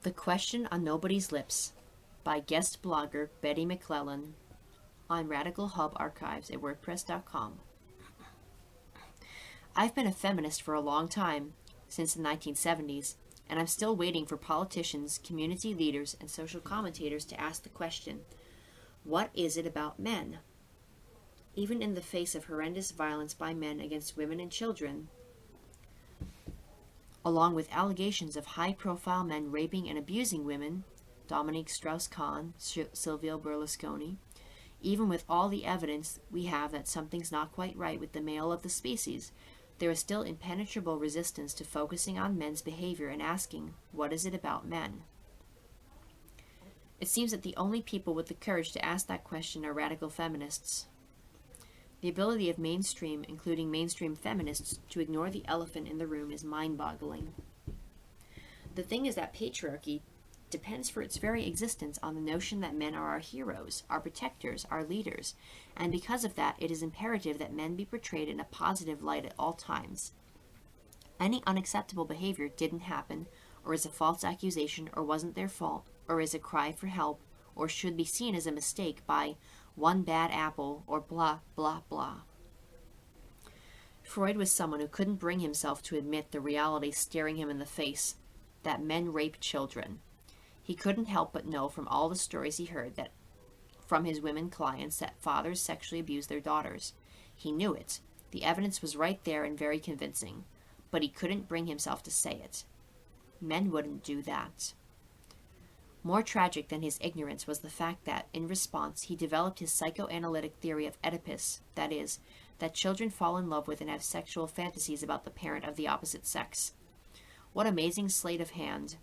The Question on Nobody's Lips by guest blogger Betty McClellan on Radical Hub Archives at WordPress.com. I've been a feminist for a long time, since the 1970s, and I'm still waiting for politicians, community leaders, and social commentators to ask the question, what is it about men? Even in the face of horrendous violence by men against women and children, along with allegations of high-profile men raping and abusing women, Dominique Strauss-Kahn, Silvio Berlusconi, even with all the evidence we have that something's not quite right with the male of the species, there is still impenetrable resistance to focusing on men's behavior and asking, what is it about men? It seems that the only people with the courage to ask that question are radical feminists. The ability of mainstream, including mainstream feminists, to ignore the elephant in the room is mind-boggling. The thing is that patriarchy depends for its very existence on the notion that men are our heroes, our protectors, our leaders, and because of that, it is imperative that men be portrayed in a positive light at all times. Any unacceptable behavior didn't happen, or is a false accusation, or wasn't their fault, or is a cry for help, or should be seen as a mistake by one bad apple, or blah, blah, blah. Freud was someone who couldn't bring himself to admit the reality staring him in the face, that men rape children. He couldn't help but know from all the stories he heard that from his women clients that fathers sexually abused their daughters. He knew it. The evidence was right there and very convincing, but he couldn't bring himself to say it. Men wouldn't do that. More tragic than his ignorance was the fact that, in response, he developed his psychoanalytic theory of Oedipus, that is, that children fall in love with and have sexual fantasies about the parent of the opposite sex. What amazing sleight of hand.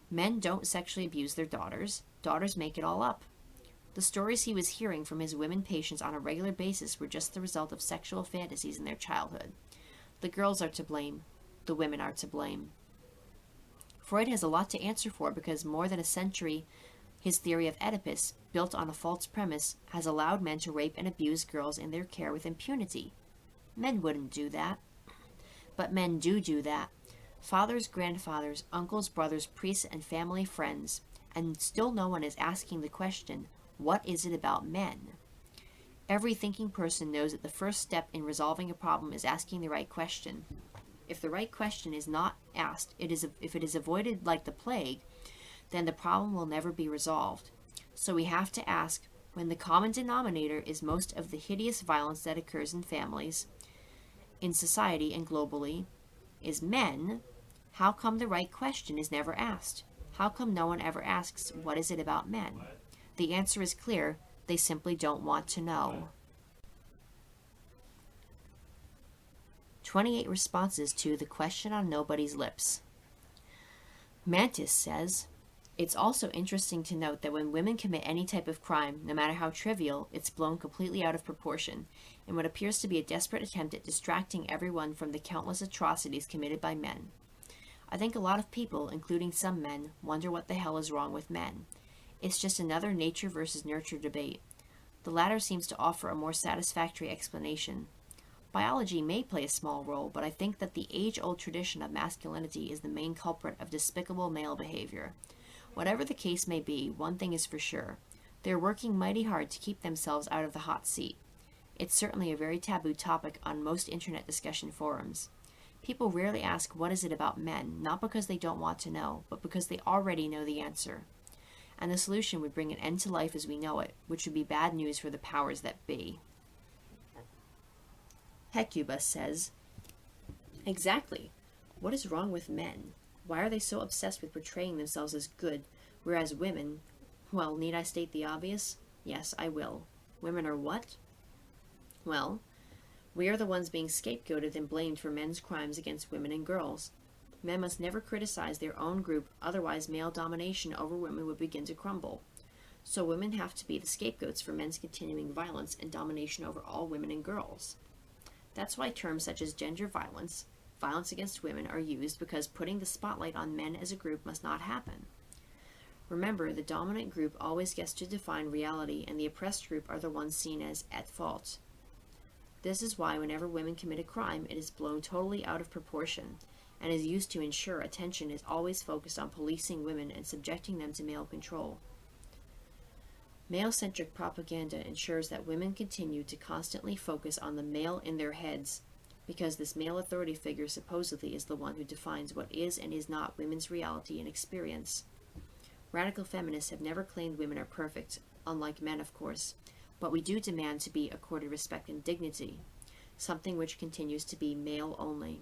Men don't sexually abuse their daughters. Daughters make it all up. The stories he was hearing from his women patients on a regular basis were just the result of sexual fantasies in their childhood. The girls are to blame. The women are to blame. Freud has a lot to answer for because more than a century, his theory of Oedipus, built on a false premise, has allowed men to rape and abuse girls in their care with impunity. Men wouldn't do that. But men do that. Fathers, grandfathers, uncles, brothers, priests, and family friends, and still no one is asking the question, what is it about men? Every thinking person knows that the first step in resolving a problem is asking the right question. If the right question is not asked, if it is avoided like the plague, then the problem will never be resolved. So we have to ask, when the common denominator is most of the hideous violence that occurs in families, in society and globally, is men, how come the right question is never asked? How come no one ever asks, what is it about men? The answer is clear, they simply don't want to know. 28 responses to the question on nobody's lips. Mantis says, it's also interesting to note that when women commit any type of crime, no matter how trivial, it's blown completely out of proportion, in what appears to be a desperate attempt at distracting everyone from the countless atrocities committed by men. I think a lot of people, including some men, wonder what the hell is wrong with men. It's just another nature versus nurture debate. The latter seems to offer a more satisfactory explanation. Biology may play a small role, but I think that the age-old tradition of masculinity is the main culprit of despicable male behavior. Whatever the case may be, one thing is for sure. They're working mighty hard to keep themselves out of the hot seat. It's certainly a very taboo topic on most internet discussion forums. People rarely ask what is it about men, not because they don't want to know, but because they already know the answer. And the solution would bring an end to life as we know it, which would be bad news for the powers that be. Hecubus says, exactly. What is wrong with men? Why are they so obsessed with portraying themselves as good, whereas women, well, need I state the obvious? Yes, I will. Women are what? Well, we are the ones being scapegoated and blamed for men's crimes against women and girls. Men must never criticize their own group, otherwise male domination over women would begin to crumble. So women have to be the scapegoats for men's continuing violence and domination over all women and girls. That's why terms such as gender violence, violence against women are used because putting the spotlight on men as a group must not happen. Remember, the dominant group always gets to define reality and the oppressed group are the ones seen as at fault. This is why whenever women commit a crime, it is blown totally out of proportion. and is used to ensure attention is always focused on policing women and subjecting them to male control. Male-centric propaganda ensures that women continue to constantly focus on the male in their heads, because this male authority figure supposedly is the one who defines what is and is not women's reality and experience. Radical feminists have never claimed women are perfect, unlike men, of course, but we do demand to be accorded respect and dignity, something which continues to be male only.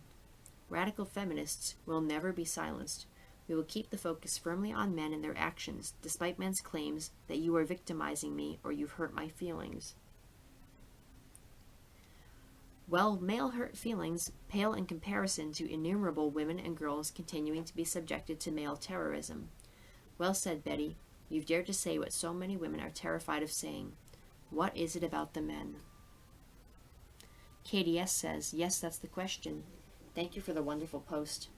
Radical feminists will never be silenced. We will keep the focus firmly on men and their actions, despite men's claims that you are victimizing me or you've hurt my feelings. Well, male hurt feelings pale in comparison to innumerable women and girls continuing to be subjected to male terrorism. Well said, Betty. You've dared to say what so many women are terrified of saying. What is it about the men? Katie S. says, yes, that's the question. Thank you for the wonderful post.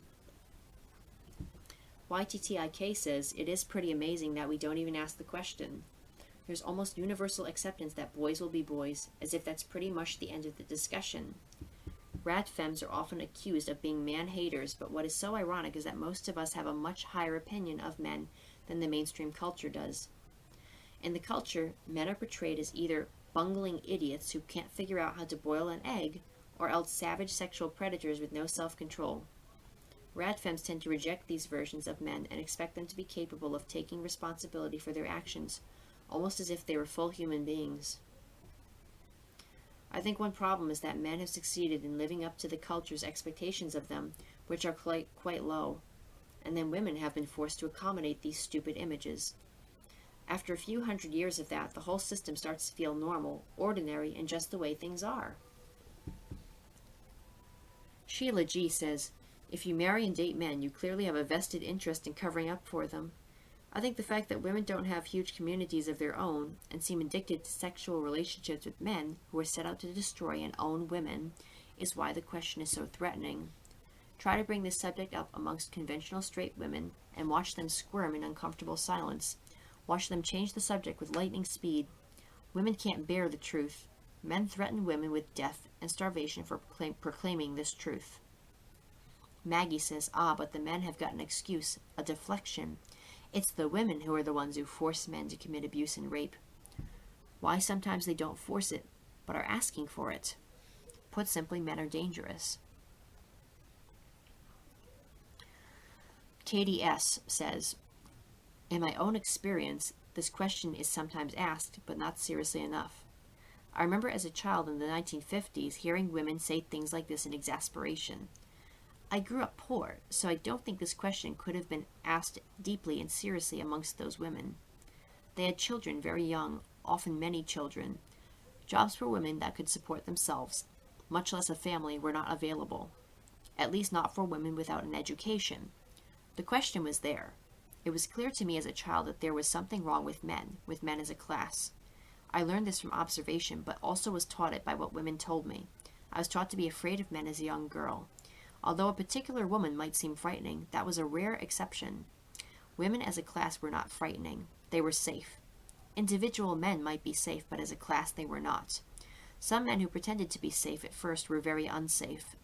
YTTIK says, it is pretty amazing that we don't even ask the question. There's almost universal acceptance that boys will be boys, as if that's pretty much the end of the discussion. Rad femmes are often accused of being man-haters, but what is so ironic is that most of us have a much higher opinion of men than the mainstream culture does. In the culture, men are portrayed as either bungling idiots who can't figure out how to boil an egg, or else savage sexual predators with no self-control. Rad femmes tend to reject these versions of men and expect them to be capable of taking responsibility for their actions, almost as if they were full human beings. I think one problem is that men have succeeded in living up to the culture's expectations of them, which are quite low, and then women have been forced to accommodate these stupid images. After a few hundred years of that, the whole system starts to feel normal, ordinary, and just the way things are. Sheila G. says, if you marry and date men, you clearly have a vested interest in covering up for them. I think the fact that women don't have huge communities of their own and seem addicted to sexual relationships with men who are set out to destroy and own women is why the question is so threatening. Try to bring this subject up amongst conventional straight women and watch them squirm in uncomfortable silence. Watch them change the subject with lightning speed. Women can't bear the truth. Men threaten women with death and starvation for proclaiming this truth. Maggie says, but the men have got an excuse, a deflection. It's the women who are the ones who force men to commit abuse and rape. Why sometimes they don't force it, but are asking for it? Put simply, men are dangerous. Katie S. says, in my own experience, this question is sometimes asked, but not seriously enough. I remember as a child in the 1950s hearing women say things like this in exasperation. I grew up poor, so I don't think this question could have been asked deeply and seriously amongst those women. They had children very young, often many children. Jobs for women that could support themselves, much less a family, were not available. At least not for women without an education. The question was there. It was clear to me as a child that there was something wrong with men as a class. I learned this from observation, but also was taught it by what women told me. I was taught to be afraid of men as a young girl. Although a particular woman might seem frightening, that was a rare exception. Women as a class were not frightening. They were safe. Individual men might be safe, but as a class they were not. Some men who pretended to be safe at first were very unsafe.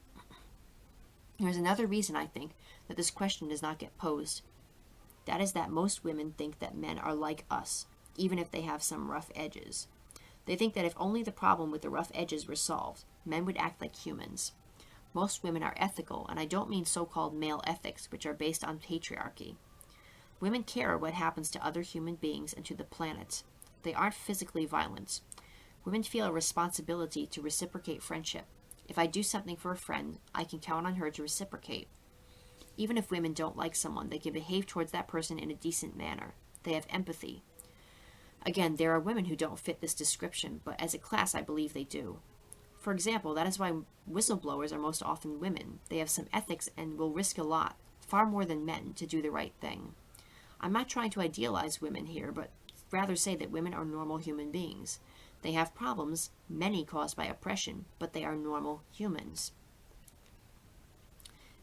There's another reason, I think, that this question does not get posed. That is that most women think that men are like us, even if they have some rough edges. They think that if only the problem with the rough edges were solved, men would act like humans. Most women are ethical, and I don't mean so-called male ethics, which are based on patriarchy. Women care what happens to other human beings and to the planet. They aren't physically violent. Women feel a responsibility to reciprocate friendship. If I do something for a friend, I can count on her to reciprocate. Even if women don't like someone, they can behave towards that person in a decent manner. They have empathy. Again, there are women who don't fit this description, but as a class I believe they do. For example, that is why whistleblowers are most often women. They have some ethics and will risk a lot, far more than men, to do the right thing. I'm not trying to idealize women here, but rather say that women are normal human beings. They have problems, many caused by oppression, but they are normal humans.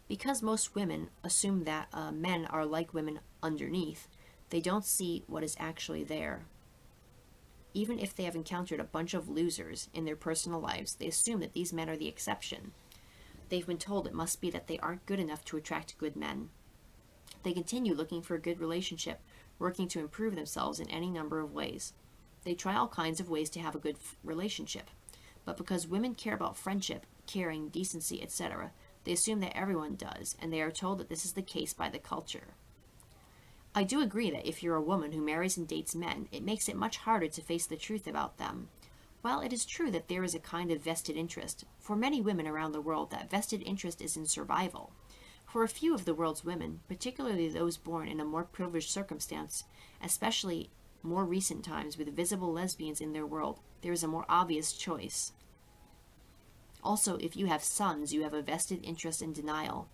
Because most women assume that men are like women underneath, they don't see what is actually there. Even if they have encountered a bunch of losers in their personal lives, they assume that these men are the exception. They've been told it must be that they aren't good enough to attract good men. They continue looking for a good relationship, working to improve themselves in any number of ways. They try all kinds of ways to have a good relationship. But because women care about friendship, caring, decency, etc., they assume that everyone does, and they are told that this is the case by the culture. I do agree that if you're a woman who marries and dates men, it makes it much harder to face the truth about them. While it is true that there is a kind of vested interest, for many women around the world that vested interest is in survival. For a few of the world's women, particularly those born in a more privileged circumstance, especially more recent times with visible lesbians in their world, there is a more obvious choice. Also, if you have sons, you have a vested interest in denial.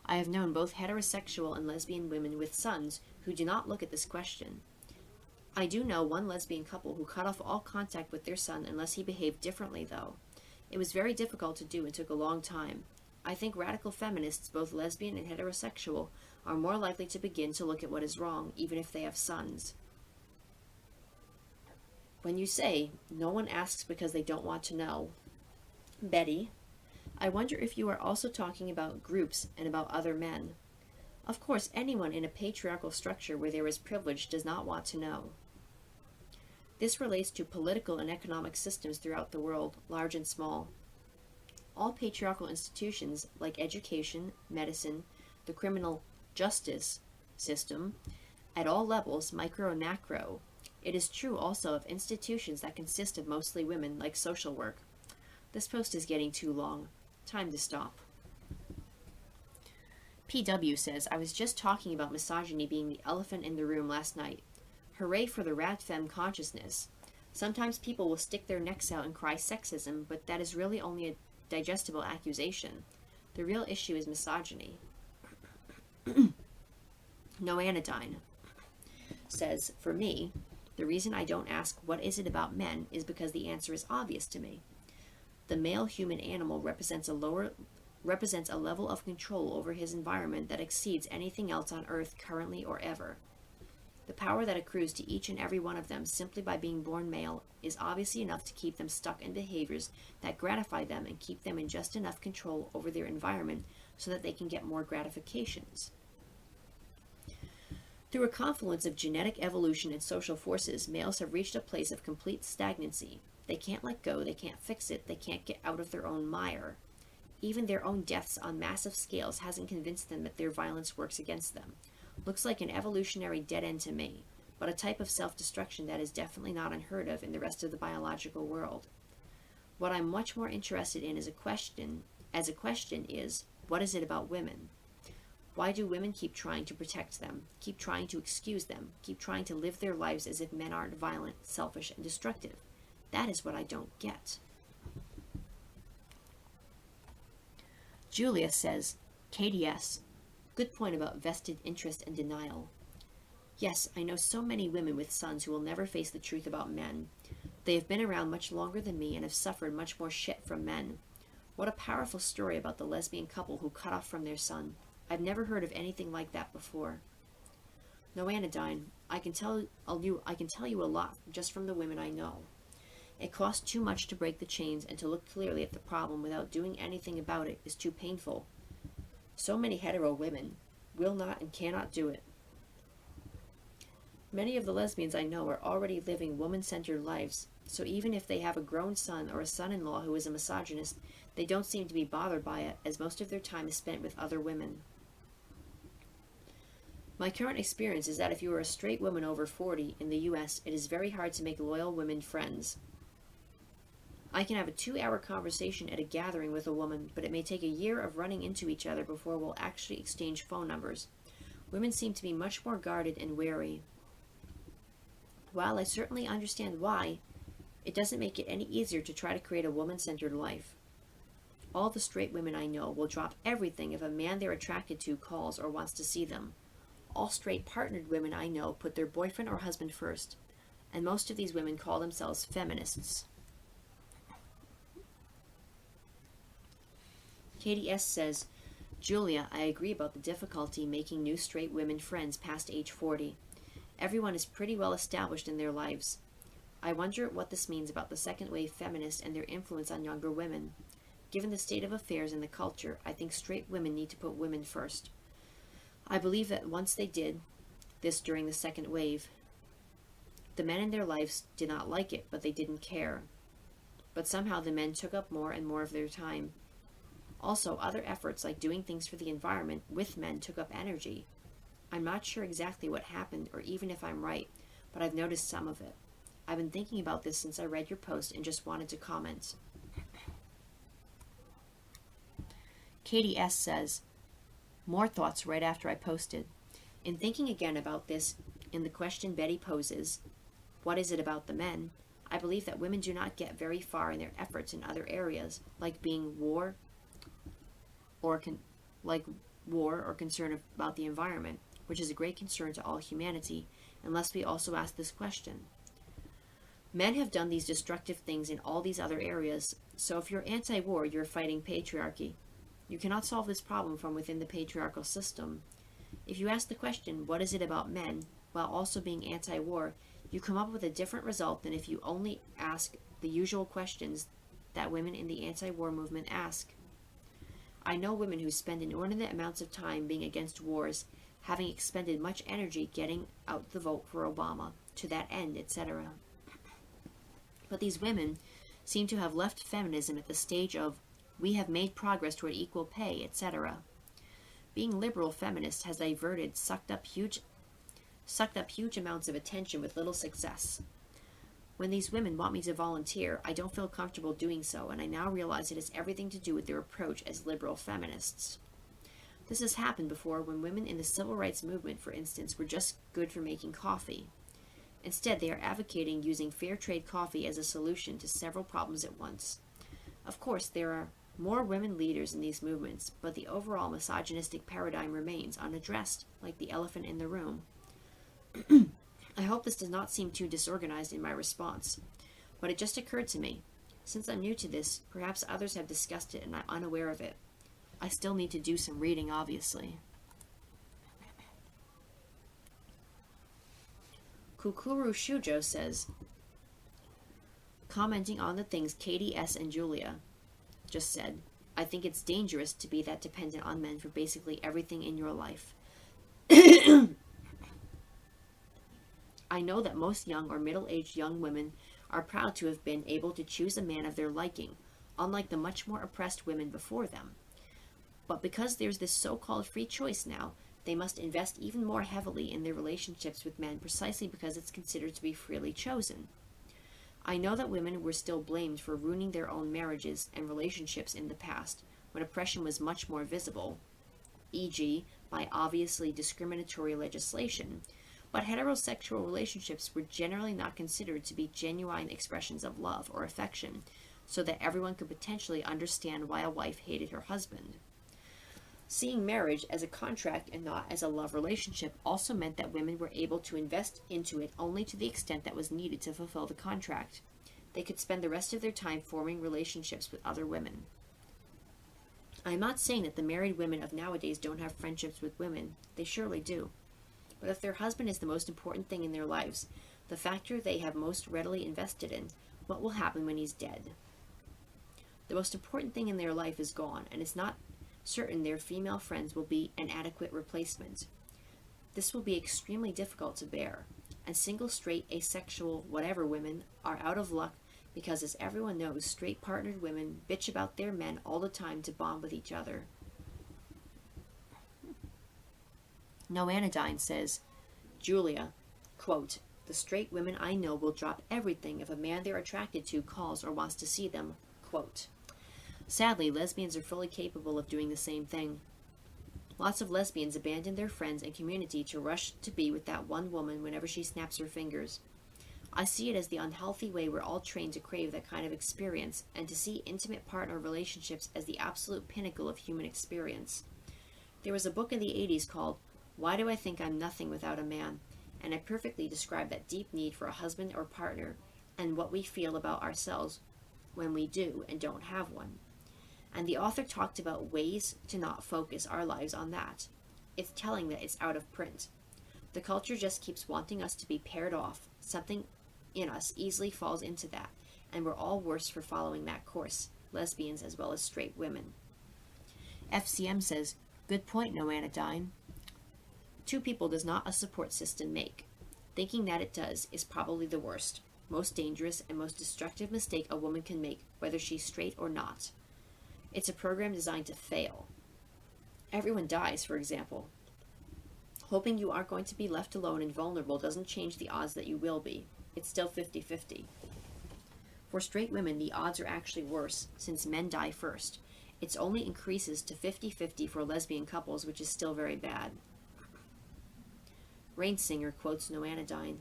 I have known both heterosexual and lesbian women with sons who do not look at this question. I do know one lesbian couple who cut off all contact with their son unless he behaved differently, though. It was very difficult to do and took a long time. I think radical feminists, both lesbian and heterosexual, are more likely to begin to look at what is wrong, even if they have sons. When you say, no one asks because they don't want to know, Betty, I wonder if you are also talking about groups and about other men. Of course, anyone in a patriarchal structure where there is privilege does not want to know. This relates to political and economic systems throughout the world, large and small. All patriarchal institutions, like education, medicine, the criminal justice system, at all levels, micro and macro. It is true also of institutions that consist of mostly women, like social work. This post is getting too long. Time to stop. PW says, I was just talking about misogyny being the elephant in the room last night. Hooray for the radfem consciousness. Sometimes people will stick their necks out and cry sexism, but that is really only a digestible accusation. The real issue is misogyny. No Anodyne says, for me, the reason I don't ask what is it about men is because the answer is obvious to me. The male human animal represents a level of control over his environment that exceeds anything else on earth currently or ever. The power that accrues to each and every one of them simply by being born male is obviously enough to keep them stuck in behaviors that gratify them and keep them in just enough control over their environment so that they can get more gratifications. Through a confluence of genetic evolution and social forces, males have reached a place of complete stagnancy. They can't let go, they can't fix it, they can't get out of their own mire. Even their own deaths on massive scales hasn't convinced them that their violence works against them. Looks like an evolutionary dead end to me, but a type of self-destruction that is definitely not unheard of in the rest of the biological world. What I'm much more interested in as a question is, what is it about women? Why do women keep trying to protect them, keep trying to excuse them, keep trying to live their lives as if men aren't violent, selfish, and destructive? That is what I don't get. Julia says, KDS, good point about vested interest and denial. Yes, I know so many women with sons who will never face the truth about men. They have been around much longer than me and have suffered much more shit from men. What a powerful story about the lesbian couple who cut off from their son. I've never heard of anything like that before. No Anodyne, I can tell you a lot just from the women I know. It costs too much to break the chains, and to look clearly at the problem without doing anything about it is too painful. So many hetero women will not and cannot do it. Many of the lesbians I know are already living woman-centered lives, so even if they have a grown son or a son-in-law who is a misogynist, they don't seem to be bothered by it, as most of their time is spent with other women. My current experience is that if you are a straight woman over 40 in the US, it is very hard to make loyal women friends. I can have a 2-hour conversation at a gathering with a woman, but it may take a year of running into each other before we'll actually exchange phone numbers. Women seem to be much more guarded and wary. While I certainly understand why, it doesn't make it any easier to try to create a woman-centered life. All the straight women I know will drop everything if a man they're attracted to calls or wants to see them. All straight partnered women I know put their boyfriend or husband first, and most of these women call themselves feminists. Katie S. says, Julia, I agree about the difficulty making new straight women friends past age 40. Everyone is pretty well established in their lives. I wonder what this means about the second wave feminists and their influence on younger women. Given the state of affairs in the culture, I think straight women need to put women first. I believe that once they did this during the second wave, the men in their lives did not like it, but they didn't care. But somehow the men took up more and more of their time. Also, other efforts like doing things for the environment with men took up energy. I'm not sure exactly what happened or even if I'm right, but I've noticed some of it. I've been thinking about this since I read your post and just wanted to comment. Katie S. says, more thoughts right after I posted. In thinking again about this, in the question Betty poses, what is it about the men? I believe that women do not get very far in their efforts in other areas, like war or concern about the environment, which is a great concern to all humanity, unless we also ask this question. Men have done these destructive things in all these other areas, so if you're anti-war, you're fighting patriarchy. You cannot solve this problem from within the patriarchal system. If you ask the question, what is it about men, while also being anti-war, you come up with a different result than if you only ask the usual questions that women in the anti-war movement ask. I know women who spend inordinate amounts of time being against wars, having expended much energy getting out the vote for Obama, to that end, etc. But these women seem to have left feminism at the stage of, we have made progress toward equal pay, etc. Being liberal feminist has sucked up huge amounts of attention with little success. When these women want me to volunteer, I don't feel comfortable doing so, and I now realize it has everything to do with their approach as liberal feminists. This has happened before when women in the civil rights movement, for instance, were just good for making coffee. Instead, they are advocating using fair trade coffee as a solution to several problems at once. Of course, there are more women leaders in these movements, but the overall misogynistic paradigm remains unaddressed, like the elephant in the room. I hope this does not seem too disorganized in my response, but it just occurred to me. Since I'm new to this, perhaps others have discussed it and I'm unaware of it. I still need to do some reading, obviously. Kukuru Shujo says, commenting on the things Katie S. and Julia just said, I think it's dangerous to be that dependent on men for basically everything in your life. I know that most young or middle-aged young women are proud to have been able to choose a man of their liking, unlike the much more oppressed women before them. But because there's this so-called free choice now, they must invest even more heavily in their relationships with men precisely because it's considered to be freely chosen. I know that women were still blamed for ruining their own marriages and relationships in the past, when oppression was much more visible, e.g., by obviously discriminatory legislation, but heterosexual relationships were generally not considered to be genuine expressions of love or affection, so that everyone could potentially understand why a wife hated her husband. Seeing marriage as a contract and not as a love relationship also meant that women were able to invest into it only to the extent that was needed to fulfill the contract. They could spend the rest of their time forming relationships with other women. I'm not saying that the married women of nowadays don't have friendships with women. They surely do. But if their husband is the most important thing in their lives, the factor they have most readily invested in, what will happen when he's dead? The most important thing in their life is gone, and it's not certain their female friends will be an adequate replacement. This will be extremely difficult to bear, and single, straight, asexual, whatever women are out of luck because, as everyone knows, straight partnered women bitch about their men all the time to bond with each other. No Anodyne says, Julia, quote, the straight women I know will drop everything if a man they're attracted to calls or wants to see them, quote. Sadly, lesbians are fully capable of doing the same thing. Lots of lesbians abandon their friends and community to rush to be with that one woman whenever she snaps her fingers. I see it as the unhealthy way we're all trained to crave that kind of experience, and to see intimate partner relationships as the absolute pinnacle of human experience. There was a book in the 80s called Why Do I Think I'm Nothing Without a Man? And it perfectly described that deep need for a husband or partner, and what we feel about ourselves when we do and don't have one. And the author talked about ways to not focus our lives on that. It's telling that it's out of print. The culture just keeps wanting us to be paired off. Something in us easily falls into that, and we're all worse for following that course. lesbians as well as straight women. FCM says, good point, no anodyne. Two people does not a support system make. Thinking that it does is probably the worst, most dangerous, and most destructive mistake a woman can make, whether she's straight or not. It's a program designed to fail. Everyone dies, for example. Hoping you aren't going to be left alone and vulnerable doesn't change the odds that you will be. It's still 50-50. For straight women, the odds are actually worse, since men die first. It only increases to 50-50 for lesbian couples, which is still very bad. Rainsinger quotes No Anodyne.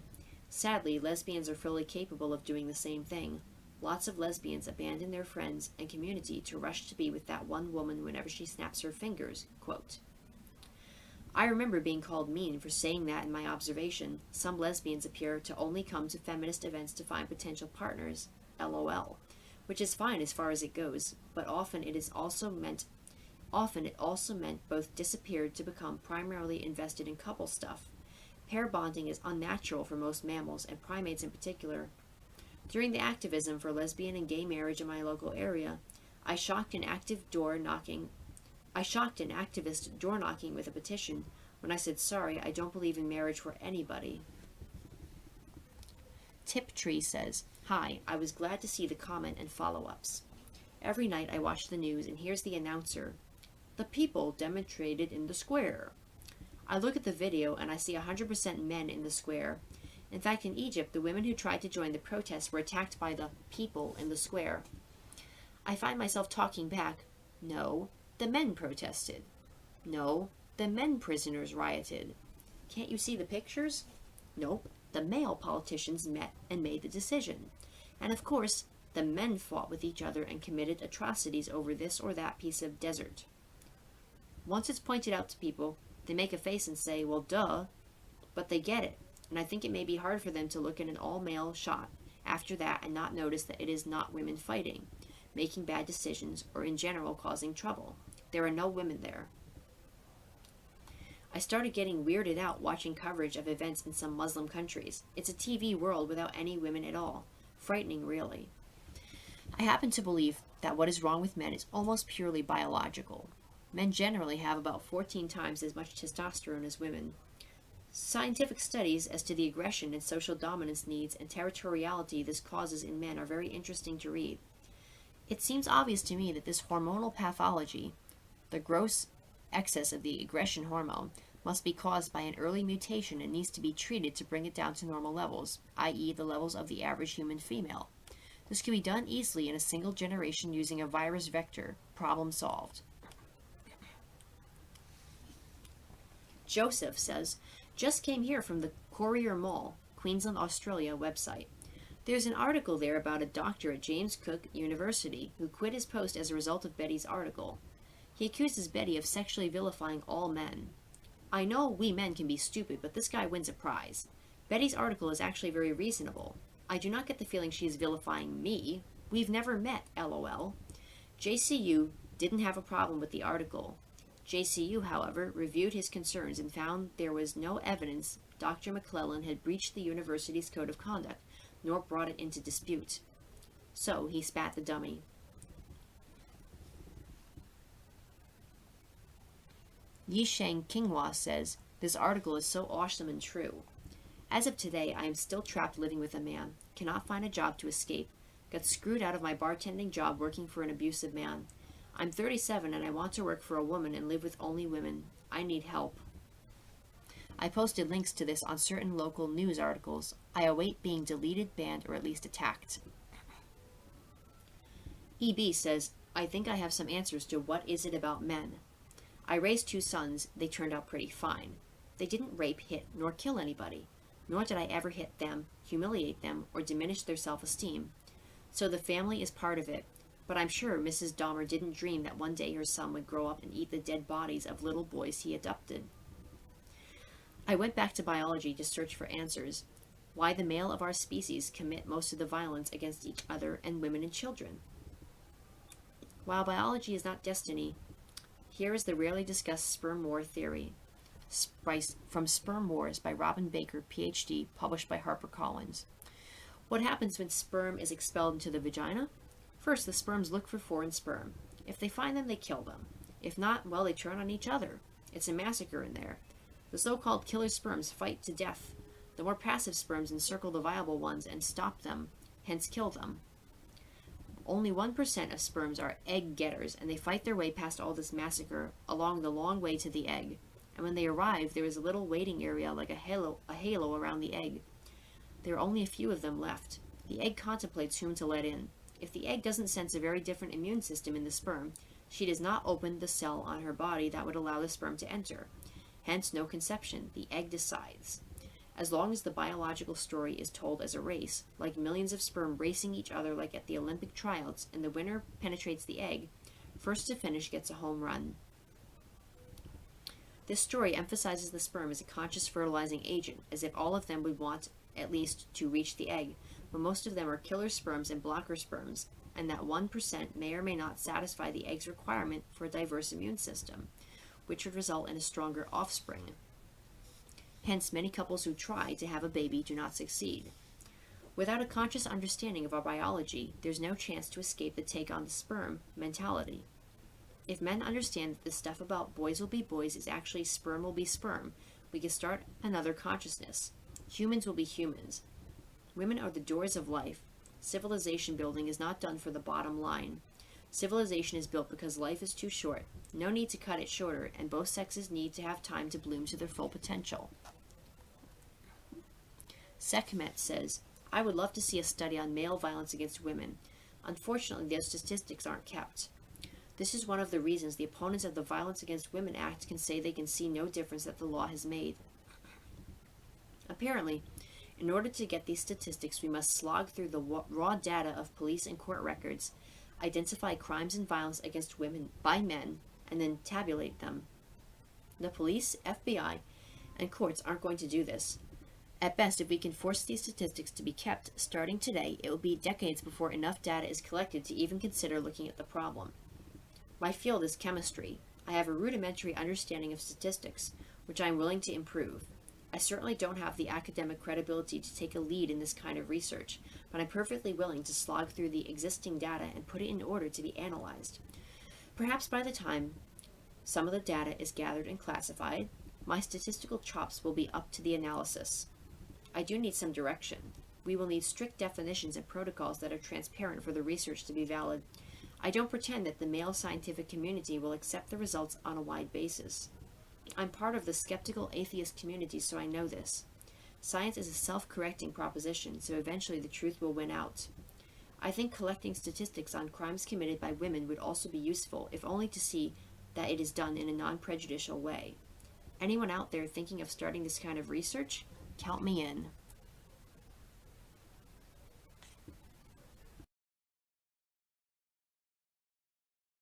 Sadly, lesbians are fully capable of doing the same thing. Lots of lesbians abandon their friends and community to rush to be with that one woman whenever she snaps her fingers. Quote, I remember being called mean for saying that in my observation. Some lesbians appear to only come to feminist events to find potential partners. LOL. Which is fine as far as it goes, but often it also meant both disappeared to become primarily invested in couple stuff. Pair bonding is unnatural for most mammals, and primates in particular. During the activism for lesbian and gay marriage in my local area, I shocked an activist door knocking with a petition when I said, sorry, I don't believe in marriage for anybody. Tiptree says, hi, I was glad to see the comment and follow-ups. Every night I watch the news and here's the announcer. The people demonstrated in the square. I look at the video and I see 100% men in the square. In fact, in Egypt, the women who tried to join the protests were attacked by the people in the square. I find myself talking back, no, the men protested. No, the men prisoners rioted. Can't you see the pictures? Nope, the male politicians met and made the decision. And of course, the men fought with each other and committed atrocities over this or that piece of desert. Once it's pointed out to people, they make a face and say, well, duh, but they get it. And I think it may be hard for them to look at an all-male shot after that and not notice that it is not women fighting, making bad decisions, or in general causing trouble. There are no women there. I started getting weirded out watching coverage of events in some Muslim countries. It's a TV world without any women at all. Frightening, really. I happen to believe that what is wrong with men is almost purely biological. Men generally have about 14 times as much testosterone as women. Scientific studies as to the aggression and social dominance needs and territoriality this causes in men are very interesting to read. It seems obvious to me that this hormonal pathology, the gross excess of the aggression hormone, must be caused by an early mutation and needs to be treated to bring it down to normal levels, i.e. the levels of the average human female. This can be done easily in a single generation using a virus vector. Problem solved. Joseph says, just came here from the Courier Mall, Queensland, Australia website. There's an article there about a doctor at James Cook University who quit his post as a result of Betty's article. He accuses Betty of sexually vilifying all men. I know we men can be stupid, but this guy wins a prize. Betty's article is actually very reasonable. I do not get the feeling she is vilifying me. We've never met, LOL. JCU didn't have a problem with the article. JCU, however, reviewed his concerns and found there was no evidence Dr. McClellan had breached the university's code of conduct, nor brought it into dispute. So he spat the dummy. Yisheng Qinghua says, this article is so awesome and true. As of today, I am still trapped living with a man, cannot find a job to escape, got screwed out of my bartending job working for an abusive man. I'm 37 and I want to work for a woman and live with only women. I need help. I posted links to this on certain local news articles. I await being deleted, banned, or at least attacked. EB says, I think I have some answers to what is it about men. I raised 2 sons. They turned out pretty fine. They didn't rape, hit, nor kill anybody. Nor did I ever hit them, humiliate them, or diminish their self-esteem. So the family is part of it. But I'm sure Mrs. Dahmer didn't dream that one day her son would grow up and eat the dead bodies of little boys he adopted. I went back to biology to search for answers. Why the male of our species commit most of the violence against each other and women and children. While biology is not destiny, here is the rarely discussed sperm war theory. From Sperm Wars by Robin Baker, Ph.D., published by HarperCollins. What happens when sperm is expelled into the vagina? First, the sperms look for foreign sperm. If they find them, they kill them. If not, well, they turn on each other. It's a massacre in there. The so-called killer sperms fight to death. The more passive sperms encircle the viable ones and stop them, hence kill them. Only 1% of sperms are egg getters, and they fight their way past all this massacre along the long way to the egg. And when they arrive, there is a little waiting area like a halo around the egg. There are only a few of them left. The egg contemplates whom to let in. If the egg doesn't sense a very different immune system in the sperm, she does not open the cell on her body that would allow the sperm to enter. Hence, no conception. The egg decides. As long as the biological story is told as a race, like millions of sperm racing each other like at the Olympic tryouts, and the winner penetrates the egg, first to finish gets a home run. This story emphasizes the sperm as a conscious fertilizing agent, as if all of them would want, at least, to reach the egg, but most of them are killer sperms and blocker sperms, and that 1% may or may not satisfy the egg's requirement for a diverse immune system, which would result in a stronger offspring. Hence, many couples who try to have a baby do not succeed. Without a conscious understanding of our biology, there's no chance to escape the take on the sperm mentality. If men understand that the stuff about boys will be boys is actually sperm will be sperm, we can start another consciousness. Humans will be humans. Women are the doors of life. Civilization building is not done for the bottom line. Civilization is built because life is too short. No need to cut it shorter, and both sexes need to have time to bloom to their full potential. Sekhmet says, I would love to see a study on male violence against women. Unfortunately, those statistics aren't kept. This is one of the reasons the opponents of the Violence Against Women Act can say they can see no difference that the law has made. Apparently, in order to get these statistics, we must slog through the raw data of police and court records, identify crimes and violence against women by men, and then tabulate them. The police, FBI, and courts aren't going to do this. At best, if we can force these statistics to be kept starting today, it will be decades before enough data is collected to even consider looking at the problem. My field is chemistry. I have a rudimentary understanding of statistics, which I am willing to improve. I certainly don't have the academic credibility to take a lead in this kind of research, but I'm perfectly willing to slog through the existing data and put it in order to be analyzed. Perhaps by the time some of the data is gathered and classified, my statistical chops will be up to the analysis. I do need some direction. We will need strict definitions and protocols that are transparent for the research to be valid. I don't pretend that the male scientific community will accept the results on a wide basis. I'm part of the skeptical atheist community, so I know this. Science is a self-correcting proposition, so eventually the truth will win out. I think collecting statistics on crimes committed by women would also be useful, if only to see that it is done in a non-prejudicial way. Anyone out there thinking of starting this kind of research? Count me in.